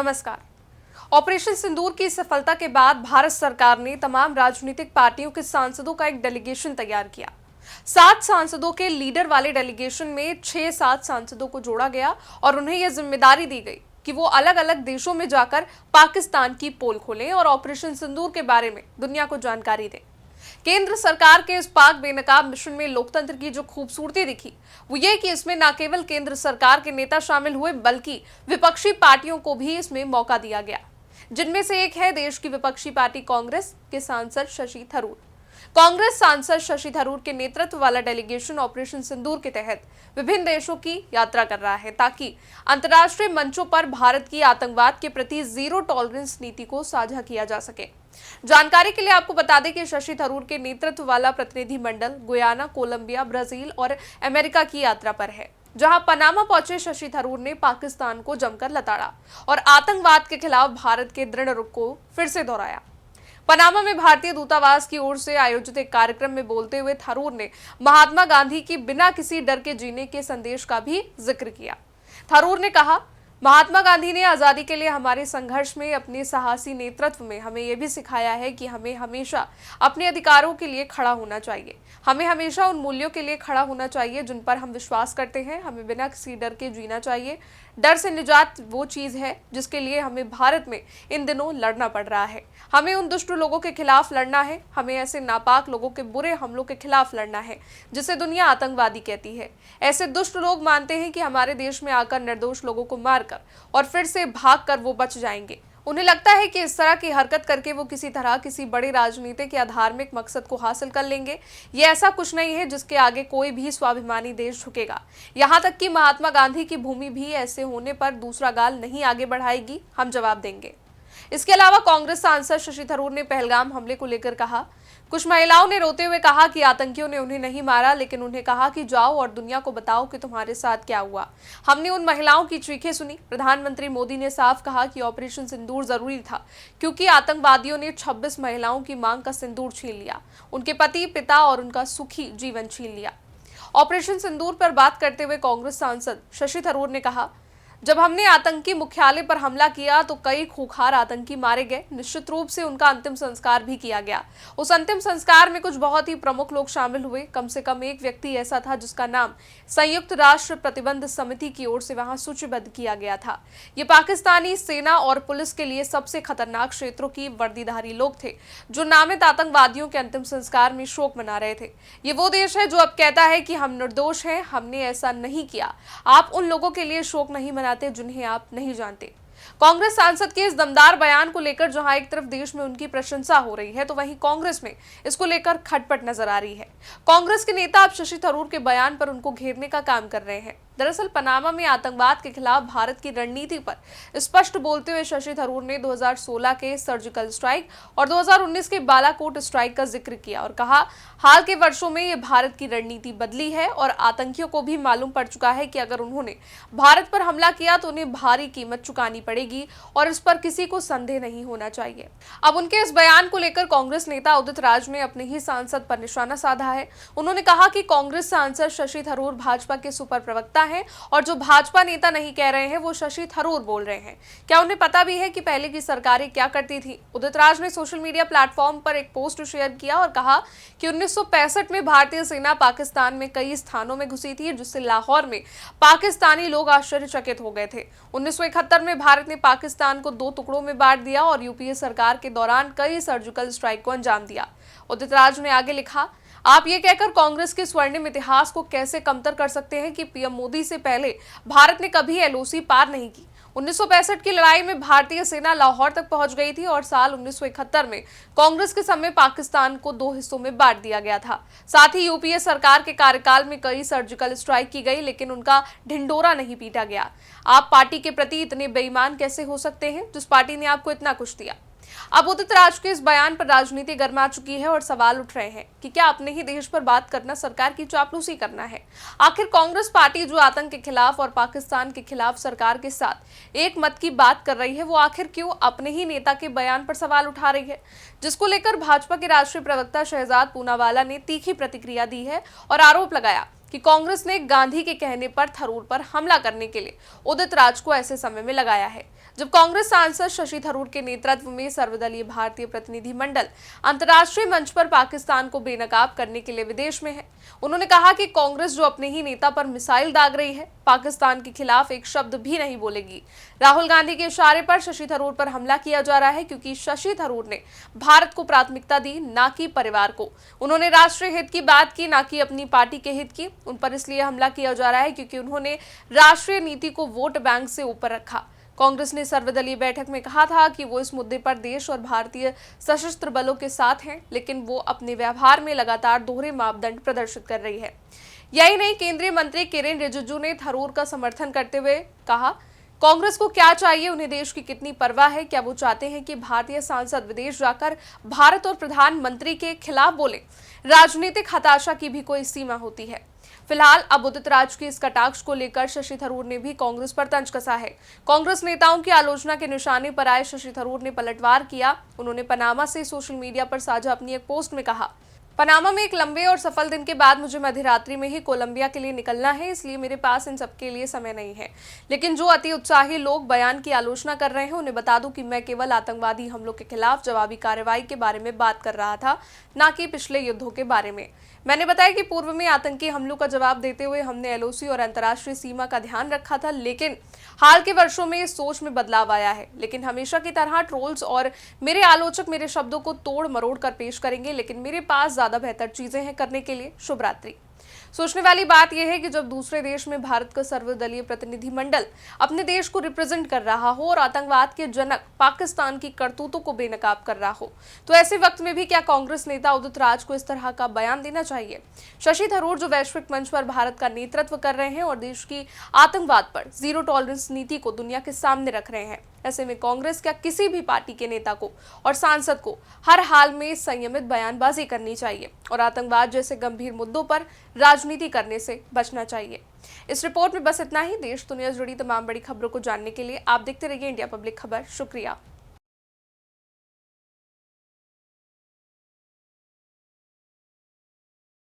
नमस्कार। ऑपरेशन सिंदूर की सफलता के बाद भारत सरकार ने तमाम राजनीतिक पार्टियों के सांसदों का एक डेलीगेशन तैयार किया। 7 सांसदों के लीडर वाले डेलीगेशन में 6-7 सांसदों को जोड़ा गया और उन्हें यह जिम्मेदारी दी गई कि वो अलग अलग देशों में जाकर पाकिस्तान की पोल खोलें और ऑपरेशन सिंदूर के बारे में दुनिया को जानकारी दें। केंद्र सरकार के इस पाक बेनकाब मिशन में लोकतंत्र की जो खूबसूरती दिखी वो ये कि इसमें न केवल केंद्र सरकार के नेता शामिल हुए बल्कि विपक्षी पार्टियों को भी इसमें मौका दिया गया, जिनमें से एक है देश की विपक्षी पार्टी कांग्रेस के सांसद शशि थरूर। कांग्रेस सांसद शशि थरूर के नेतृत्व वाला डेलीगेशन ऑपरेशन सिंदूर के तहत विभिन्न देशों की यात्रा कर रहा है ताकि अंतर्राष्ट्रीय मंचों पर भारत की आतंकवाद के प्रति जीरो टॉलरेंस नीति को साझा किया जा सके। जानकारी के लिए आपको बता दें कि शशि थरूर के नेतृत्व वाला प्रतिनिधि मंडल गुयाना, कोलंबिया, ब्राजील और अमेरिका की यात्रा पर है, जहां पनामा पहुंचे शशि थरूर ने पाकिस्तान को जमकर लताड़ा और आतंकवाद के खिलाफ भारत के दृढ़ रुख को फिर से दोहराया। पनामा में भारतीय दूतावास की ओर से आयोजित एक कार्यक्रम में बोलते हुए थरूर ने महात्मा गांधी की बिना किसी डर के जीने के संदेश का भी जिक्र किया। थरूर ने कहा, महात्मा गांधी ने आजादी के लिए हमारे संघर्ष में अपने साहसी नेतृत्व में हमें यह भी सिखाया है कि हमें हमेशा अपने अधिकारों के लिए खड़ा होना चाहिए। हमें हमेशा उन मूल्यों के लिए खड़ा होना चाहिए जिन पर हम विश्वास करते हैं। हमें बिना किसी डर के जीना चाहिए। डर से निजात वो चीज है जिसके लिए हमें भारत में इन दिनों लड़ना पड़ रहा है। हमें उन दुष्ट लोगों के खिलाफ लड़ना है। हमें ऐसे नापाक लोगों के बुरे हमलों के खिलाफ लड़ना है जिसे दुनिया आतंकवादी कहती है। ऐसे दुष्ट लोग मानते हैं कि हमारे देश में आकर निर्दोष लोगों को मारकर और फिर से भागकर वो बच जाएंगे। उन्हें लगता है कि इस तरह की हरकत करके वो किसी तरह किसी बड़े राजनीतिक या धार्मिक मकसद को हासिल कर लेंगे। ये ऐसा कुछ नहीं है जिसके आगे कोई भी स्वाभिमानी देश झुकेगा। यहाँ तक कि महात्मा गांधी की भूमि भी ऐसे होने पर दूसरा गाल नहीं आगे बढ़ाएगी। हम जवाब देंगे। इसके अलावा कांग्रेस सांसद शशि थरूर ने पहलगाम हमले को लेकर कहा, कुछ महिलाओं ने रोते हुए कहा कि आतंकियों ने उन्हें नहीं मारा, लेकिन उन्हें कहा कि जाओ और दुनिया को बताओ कि तुम्हारे साथ क्या हुआ। हमने उन महिलाओं की चीखें सुनी। प्रधानमंत्री मोदी ने साफ कहा कि ऑपरेशन सिंदूर जरूरी था क्योंकि आतंकवादियों ने 26 महिलाओं की मांग का सिंदूर छीन लिया, उनके पति, पिता और उनका सुखी जीवन छीन लिया। ऑपरेशन सिंदूर पर बात करते हुए कांग्रेस सांसद शशि थरूर ने कहा, जब हमने आतंकी मुख्यालय पर हमला किया तो कई खूंखार आतंकी मारे गए। निश्चित रूप से उनका अंतिम संस्कार भी किया गया। उस अंतिम संस्कार में कुछ बहुत ही प्रमुख लोग शामिल हुए। कम से कम एक व्यक्ति ऐसा था जिसका नाम संयुक्त राष्ट्र प्रतिबंध समिति की ओर से वहां सूचीबद्ध किया गया था। ये पाकिस्तानी सेना और पुलिस के लिए सबसे खतरनाक क्षेत्रों की वर्दीधारी लोग थे जो नामित आतंकवादियों के अंतिम संस्कार में शोक मना रहे थे। ये वो देश है जो अब कहता है कि हम निर्दोष हैं, हमने ऐसा नहीं किया। आप उन लोगों के लिए शोक नहीं मनाते जिन्हें आप नहीं जानते। कांग्रेस सांसद के इस दमदार बयान को लेकर जहां एक तरफ देश में उनकी प्रशंसा हो रही है तो वहीं कांग्रेस में इसको लेकर खटपट नजर आ रही है। कांग्रेस के नेता अब शशि थरूर के बयान पर उनको घेरने का काम कर रहे हैं। दरअसल पनामा में आतंकवाद के खिलाफ भारत की रणनीति पर स्पष्ट बोलते हुए शशि थरूर ने 2016 के सर्जिकल स्ट्राइक और 2019 के बालाकोट स्ट्राइक का जिक्र किया और कहा, हाल के वर्षों में ये भारत की रणनीति बदली है और आतंकियों को भी मालूम पड़ चुका है कि अगर उन्होंने भारत पर हमला किया तो उन्हें भारी कीमत चुकानी पड़ेगी और इस पर किसी को संदेह नहीं होना चाहिए। अब उनके इस बयान को लेकर कांग्रेस नेता उदित राज ने अपने ही सांसद पर निशाना साधा है। उन्होंने कहा कि कांग्रेस सांसद शशि थरूर भाजपा के सुपर प्रवक्ता हैं और जो भाजपा नेता नहीं कह रहे हैं वो शशि थरूर बोल रहे हैं। क्या उन्हें पता भी है कि पहले की सरकारें क्या करती थी? उदित राज ने सोशल मीडिया प्लेटफॉर्म पर एक पोस्ट शेयर किया और कहा कि 1965 में भारतीय सेना पाकिस्तान में कई स्थानों में घुसी थी जिससे लाहौर में पाकिस्तानी लोग आश्चर्यचकित हो गए थे। 1971 में भारत ने पाकिस्तान को 2 टुकड़ों में बांट दिया और यूपीए सरकार के दौरान कई सर्जिकल स्ट्राइक को अंजाम दिया। उदित राज ने आगे लिखा, आप ये कहकर कांग्रेस के स्वर्णिम इतिहास को कैसे कमतर कर सकते हैं कि पीएम मोदी से पहले भारत ने कभी एलओसी पार नहीं की। 1965 की लड़ाई में भारतीय सेना लाहौर तक पहुंच गई थी और साल 1971 में कांग्रेस के समय पाकिस्तान को 2 हिस्सों में बांट दिया गया था। साथ ही यूपीए सरकार के कार्यकाल में कई सर्जिकल स्ट्राइक की गई लेकिन उनका ढिंडोरा नहीं पीटा गया। आप पार्टी के प्रति इतने बेईमान कैसे हो सकते हैं जिस पार्टी ने आपको इतना कुछ दिया? अब उदित राज के इस बयान पर राजनीति गर्मा चुकी है और सवाल उठ रहे हैं कि क्या अपने ही देश पर बात करना सरकार की चापलूसी करना है? आखिर कांग्रेस पार्टी जो आतंक के खिलाफ और पाकिस्तान के खिलाफ सरकार के साथ एक मत की बात कर रही है वो आखिर क्यों अपने ही नेता के बयान पर सवाल उठा रही है, जिसको लेकर भाजपा के राष्ट्रीय प्रवक्ता शहजाद पूनावाला ने तीखी प्रतिक्रिया दी है और आरोप लगाया कि कांग्रेस ने गांधी के कहने पर थरूर पर हमला करने के लिए उदित राज को ऐसे समय में लगाया है जब कांग्रेस सांसद शशि थरूर के नेतृत्व में सर्वदलीय भारतीय प्रतिनिधि मंडल अंतर्राष्ट्रीय मंच पर पाकिस्तान को बेनकाब करने के लिए विदेश में है। उन्होंने कहा कि कांग्रेस जो अपने ही नेता पर मिसाइल दाग रही है, पाकिस्तान के खिलाफ एक शब्द भी नहीं बोलेगी। राहुल गांधी के इशारे पर शशि थरूर पर हमला किया जा रहा है क्योंकि शशि थरूर ने भारत को प्राथमिकता दी, ना कि परिवार को। उन्होंने राष्ट्रीय हित की बात की, ना कि अपनी पार्टी के हित की। उन पर इसलिए हमला किया जा रहा है क्योंकि उन्होंने राष्ट्रीय नीति को वोट बैंक से ऊपर रखा। कांग्रेस ने सर्वदलीय बैठक में कहा था कि वो इस मुद्दे पर देश और भारतीय सशस्त्र बलों के साथ हैं, लेकिन वो अपने व्यवहार में लगातार दोहरे मापदंड प्रदर्शित कर रही है। यही नहीं, केंद्रीय मंत्री किरेन रिजिजू ने थरूर का समर्थन करते हुए कहा, कांग्रेस को क्या चाहिए, उन्हें देश की कितनी परवाह है, क्या वो चाहते हैं कि भारतीय सांसद विदेश जाकर भारत और प्रधानमंत्री के खिलाफ बोले? राजनीतिक हताशा की भी कोई सीमा होती है। फिलहाल अब उदित राज के इस कटाक्ष को लेकर शशि थरूर ने भी कांग्रेस पर तंज कसा है। कांग्रेस नेताओं की आलोचना के निशाने पर आए शशि थरूर ने पलटवार किया। उन्होंने पनामा से सोशल मीडिया पर साझा अपनी एक पोस्ट में कहा, पनामा में एक लंबे और सफल दिन के बाद मुझे मध्यरात्रि में ही कोलंबिया के लिए निकलना है, इसलिए मेरे पास इन सब के लिए समय नहीं है। लेकिन जो अति उत्साही लोग बयान की आलोचना कर रहे हैं, उन्हें बता दूं कि मैं केवल आतंकवादी हमलों के खिलाफ जवाबी कार्रवाई के बारे में बात कर रहा था, ना कि पिछले युद्धों के बारे में। मैंने बताया कि पूर्व में आतंकी हमलों का जवाब देते हुए हमने एलओसी और अंतर्राष्ट्रीय सीमा का ध्यान रखा था, लेकिन हाल के वर्षों में इस सोच में बदलाव आया है। लेकिन हमेशा की तरह ट्रोल्स और मेरे आलोचक मेरे शब्दों को तोड़ मरोड़ कर पेश करेंगे, लेकिन मेरे पास ज्यादा बेहतर चीजें हैं करने के लिए। शुभ रात्रि। सोचने वाली बात यह है कि जब दूसरे देश में भारत का सर्वदलीय प्रतिनिधि मंडल अपने देश को रिप्रेजेंट कर रहा हो और आतंकवाद के जनक पाकिस्तान की करतूतों को बेनकाब कर रहा हो, तो ऐसे वक्त में भी क्या कांग्रेस नेता उदित राज को इस तरह का बयान देना चाहिए? शशि थरूर जो वैश्विक मंच पर भारत का नेतृत्व कर रहे हैं और देश की आतंकवाद पर जीरो टॉलरेंस नीति को दुनिया के सामने रख रहे हैं, ऐसे में कांग्रेस क्या किसी भी पार्टी के नेता को और सांसद को हर हाल में संयमित बयानबाजी करनी चाहिए और आतंकवाद जैसे गंभीर मुद्दों पर राजनीति करने से बचना चाहिए। इस रिपोर्ट में बस इतना ही। देश दुनिया से जुड़ी तमाम बड़ी खबरों को जानने के लिए आप देखते रहिए इंडिया पब्लिक खबर। शुक्रिया।